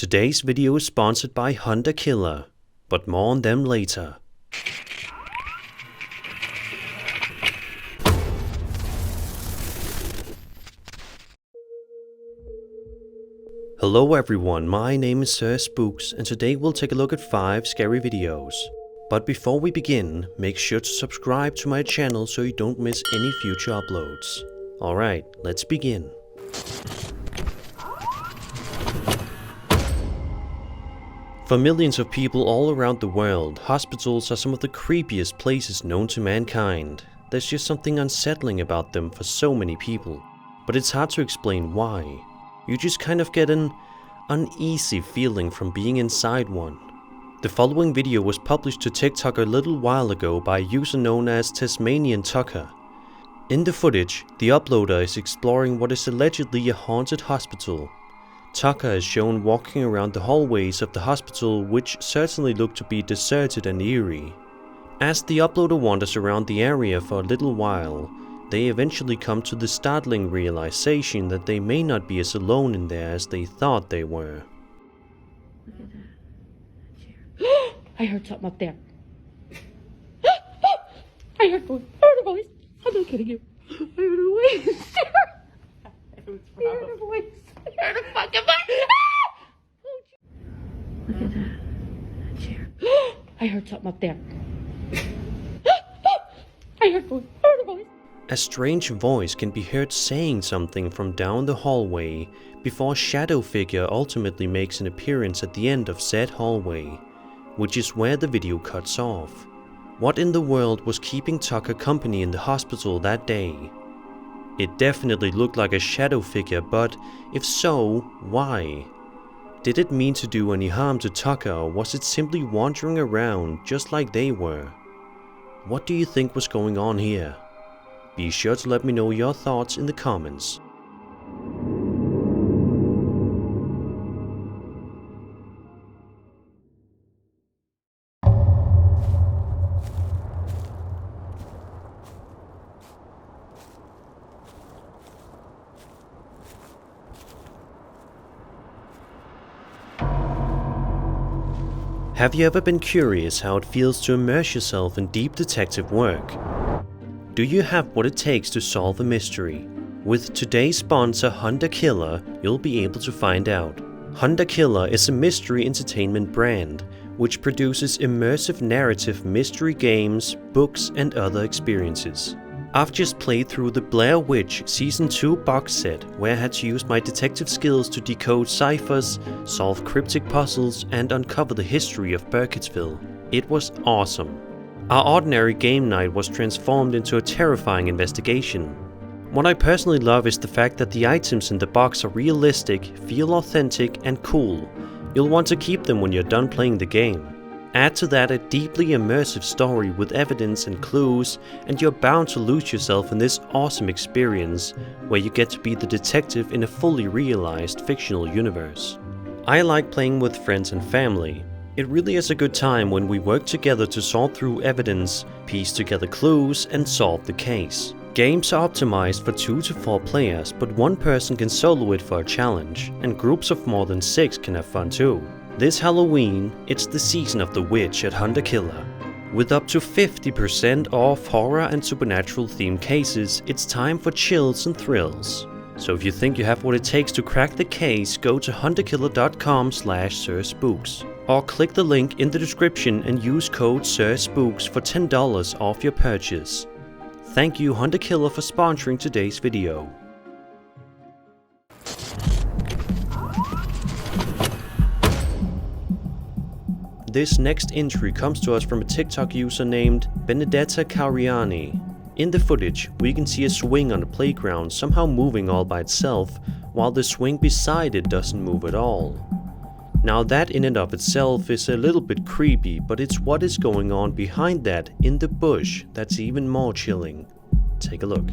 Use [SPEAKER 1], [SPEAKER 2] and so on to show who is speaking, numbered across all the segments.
[SPEAKER 1] Today's video is sponsored by Hunter Killer, but more on them later. Hello everyone, my name is Sir Spooks and today we'll take a look at 5 scary videos. But before we begin, make sure to subscribe to my channel so you don't miss any future uploads. Alright, let's begin. For millions of people all around the world, hospitals are some of the creepiest places known to mankind. There's just something unsettling about them for so many people, but it's hard to explain why. You just kind of get an uneasy feeling from being inside one. The following video was published to TikTok a little while ago by a user known as Tasmanian Tucker. In the footage, the uploader is exploring what is allegedly a haunted hospital. Tucker is shown walking around the hallways of the hospital, which certainly look to be deserted and eerie. As the uploader wanders around the area for a little while, they eventually come to the startling realization that they may not be as alone in there as they thought they were.
[SPEAKER 2] Look at that chair. I heard something up there. I heard a voice. I'm not kidding you. I heard a voice. I heard a voice. I heard a fucking voice. Look at that chair. I heard something up there. I heard a voice.
[SPEAKER 1] A strange voice can be heard saying something from down the hallway before a shadow figure ultimately makes an appearance at the end of said hallway, which is where the video cuts off. What in the world was keeping Tucker company in the hospital that day? It definitely looked like a shadow figure, but if so, why? Did it mean to do any harm to Tucker, or was it simply wandering around just like they were? What do you think was going on here? Be sure to let me know your thoughts in the comments. Have you ever been curious how it feels to immerse yourself in deep detective work? Do you have what it takes to solve a mystery? With today's sponsor Hunter Killer, you'll be able to find out. Hunter Killer is a mystery entertainment brand which produces immersive narrative mystery games, books and other experiences. I've just played through the Blair Witch Season 2 box set, where I had to use my detective skills to decode ciphers, solve cryptic puzzles and uncover the history of Burkittsville. It was awesome. Our ordinary game night was transformed into a terrifying investigation. What I personally love is the fact that the items in the box are realistic, feel authentic and cool. You'll want to keep them when you're done playing the game. Add to that a deeply immersive story with evidence and clues, and you're bound to lose yourself in this awesome experience, where you get to be the detective in a fully realized fictional universe. I like playing with friends and family. It really is a good time when we work together to sort through evidence, piece together clues, and solve the case. Games are optimized for 2 to 4 players, but one person can solo it for a challenge, and groups of more than 6 can have fun too. This Halloween, it's the season of the witch at Hunter Killer. With up to 50% off horror and supernatural themed cases, it's time for chills and thrills. So if you think you have what it takes to crack the case, go to hunterkiller.com/SirSpooks. Or click the link in the description and use code SirSpooks for $10 off your purchase. Thank you Hunter Killer for sponsoring today's video. This next entry comes to us from a TikTok user named Benedetta Cariani. In the footage, we can see a swing on a playground somehow moving all by itself, while the swing beside it doesn't move at all. Now that in and of itself is a little bit creepy, but it's what is going on behind that in the bush that's even more chilling. Take a look.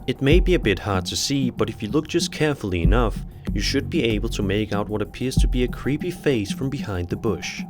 [SPEAKER 1] It may be a bit hard to see, but if you look just carefully enough, you should be able to make out what appears to be a creepy face from behind the bush.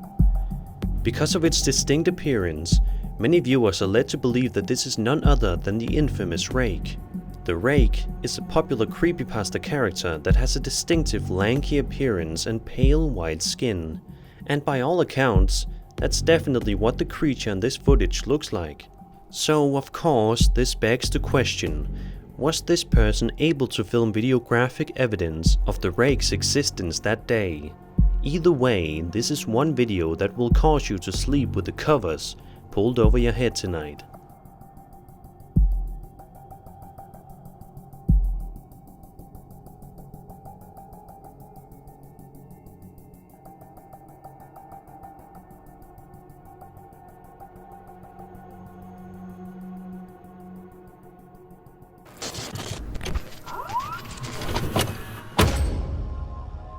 [SPEAKER 1] Because of its distinct appearance, many viewers are led to believe that this is none other than the infamous Rake. The Rake is a popular creepypasta character that has a distinctive lanky appearance and pale white skin, and by all accounts, that's definitely what the creature in this footage looks like. So of course, this begs the question, was this person able to film videographic evidence of the Rake's existence that day? Either way, this is one video that will cause you to sleep with the covers pulled over your head tonight.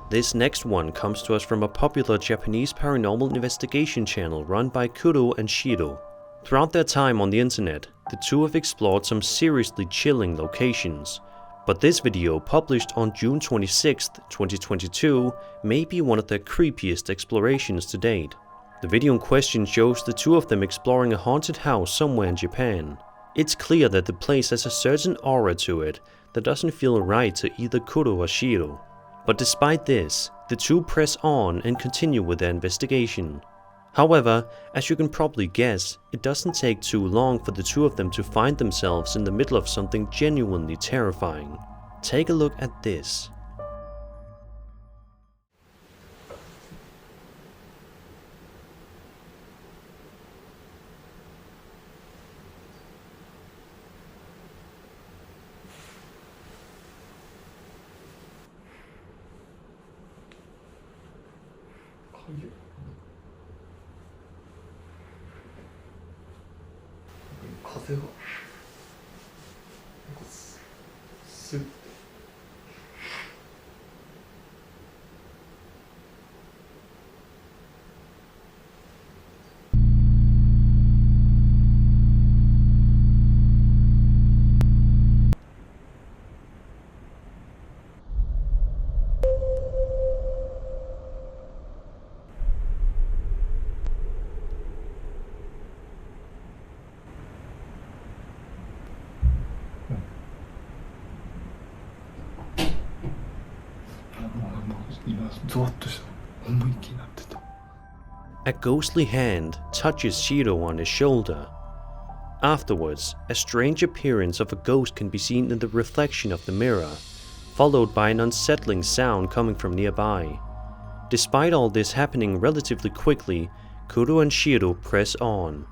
[SPEAKER 1] This next one comes to us from a popular Japanese paranormal investigation channel run by Kuro and Shiro. Throughout their time on the internet, the two have explored some seriously chilling locations. But this video, published on June 26, 2022, may be one of their creepiest explorations to date. The video in question shows the two of them exploring a haunted house somewhere in Japan. It's clear that the place has a certain aura to it that doesn't feel right to either Kuro or Shiro. But despite this, the two press on and continue with their investigation. However, as you can probably guess, it doesn't take too long for the two of them to find themselves in the middle of something genuinely terrifying. Take a look at this. A ghostly hand touches Shiro on his shoulder. Afterwards, a strange appearance of a ghost can be seen in the reflection of the mirror, followed by an unsettling sound coming from nearby. Despite all this happening relatively quickly, Kuro and Shiro press on.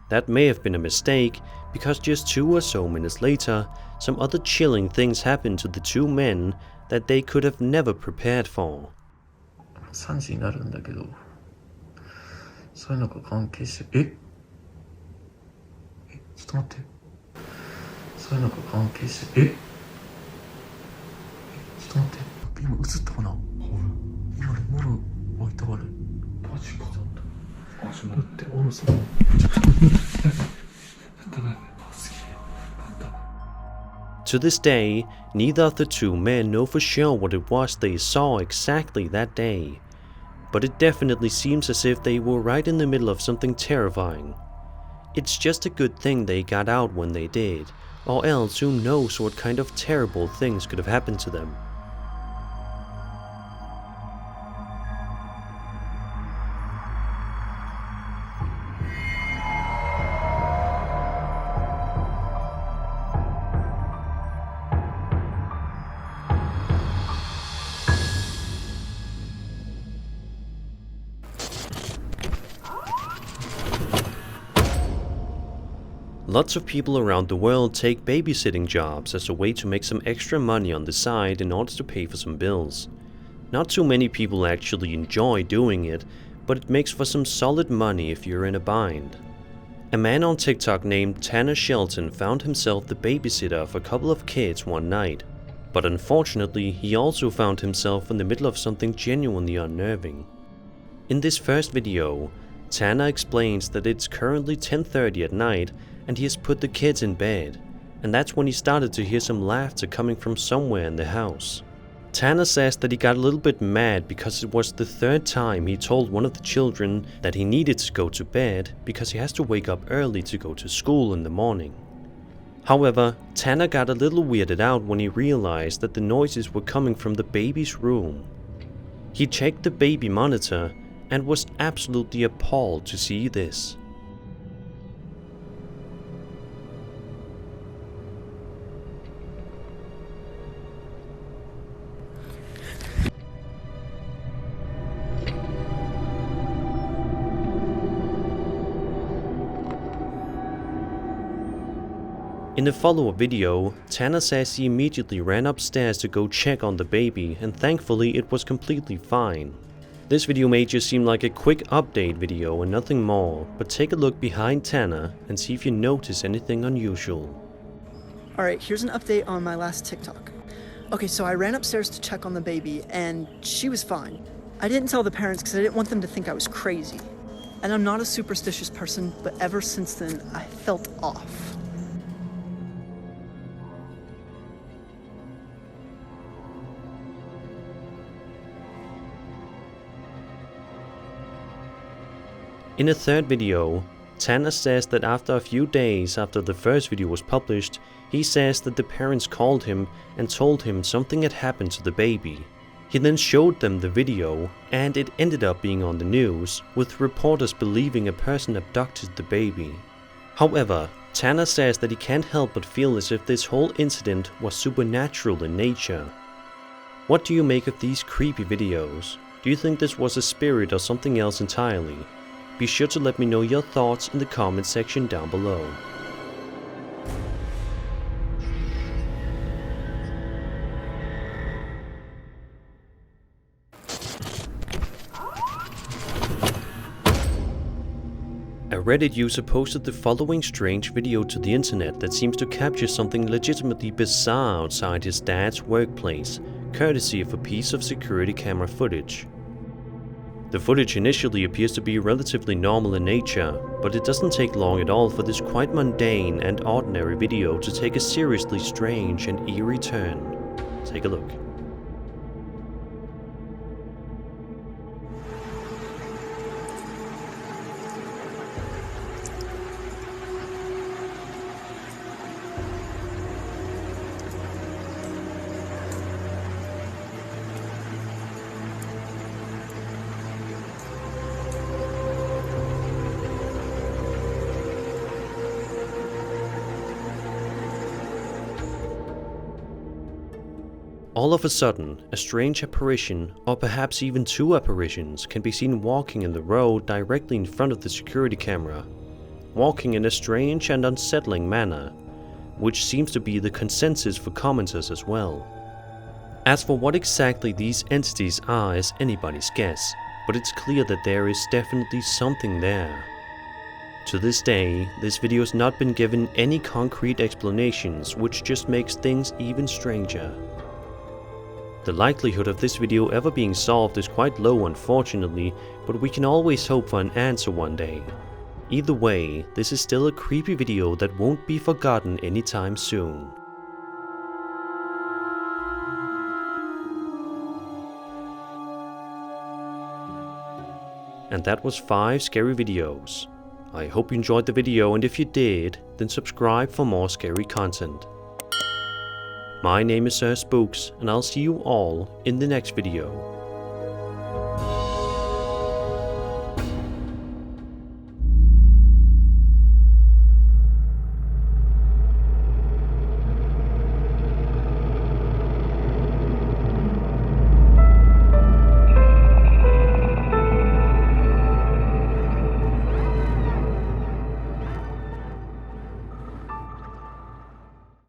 [SPEAKER 1] That may have been a mistake, because just 2 or so minutes later, some other chilling things happen to the two men that they could have never prepared for.
[SPEAKER 3] 3時になるんだけど、そういうのが関係して、ちょっと待って、そういうのが関係して、ちょっと待って、今映ったかな？今のもろ置いてある。マジか。だっておろそ。ちょっと待って。
[SPEAKER 1] To this day, neither of the two men know for sure what it was they saw exactly that day, but it definitely seems as if they were right in the middle of something terrifying. It's just a good thing they got out when they did, or else who knows what kind of terrible things could have happened to them. Lots of people around the world take babysitting jobs as a way to make some extra money on the side in order to pay for some bills. Not too many people actually enjoy doing it, but it makes for some solid money if you're in a bind. A man on TikTok named Tanner Shelton found himself the babysitter of a couple of kids one night. But unfortunately, he also found himself in the middle of something genuinely unnerving. In this first video, Tanner explains that it's currently 10:30 at night and he has put the kids in bed, and that's when he started to hear some laughter coming from somewhere in the house. Tanner says that he got a little bit mad because it was the third time he told one of the children that he needed to go to bed because he has to wake up early to go to school in the morning. However, Tanner got a little weirded out when he realized that the noises were coming from the baby's room. He checked the baby monitor and was absolutely appalled to see this. In the follow-up video, Tanner says he immediately ran upstairs to go check on the baby, and thankfully it was completely fine. This video may just seem like a quick update video and nothing more, but take a look behind Tanner and see if you notice anything unusual.
[SPEAKER 4] Alright, here's an update on my last TikTok. Okay, so I ran upstairs to check on the baby, and she was fine. I didn't tell the parents because I didn't want them to think I was crazy. And I'm not a superstitious person, but ever since then, I felt off.
[SPEAKER 1] In a third video, Tanner says that after a few days after the first video was published, he says that the parents called him and told him something had happened to the baby. He then showed them the video, and it ended up being on the news, with reporters believing a person abducted the baby. However, Tanner says that he can't help but feel as if this whole incident was supernatural in nature. What do you make of these creepy videos? Do you think this was a spirit or something else entirely? Be sure to let me know your thoughts in the comment section down below. A Reddit user posted the following strange video to the internet that seems to capture something legitimately bizarre outside his dad's workplace, courtesy of a piece of security camera footage. The footage initially appears to be relatively normal in nature, but it doesn't take long at all for this quite mundane and ordinary video to take a seriously strange and eerie turn. Take a look. All of a sudden, a strange apparition, or perhaps even two apparitions, can be seen walking in the road directly in front of the security camera, walking in a strange and unsettling manner, which seems to be the consensus for commenters as well. As for what exactly these entities are is anybody's guess, but it's clear that there is definitely something there. To this day, this video has not been given any concrete explanations, which just makes things even stranger. The likelihood of this video ever being solved is quite low, unfortunately, but we can always hope for an answer one day. Either way, this is still a creepy video that won't be forgotten anytime soon. And that was 5 scary videos. I hope you enjoyed the video, and if you did, then subscribe for more scary content. My name is Spooks, and I'll see you all in the next video.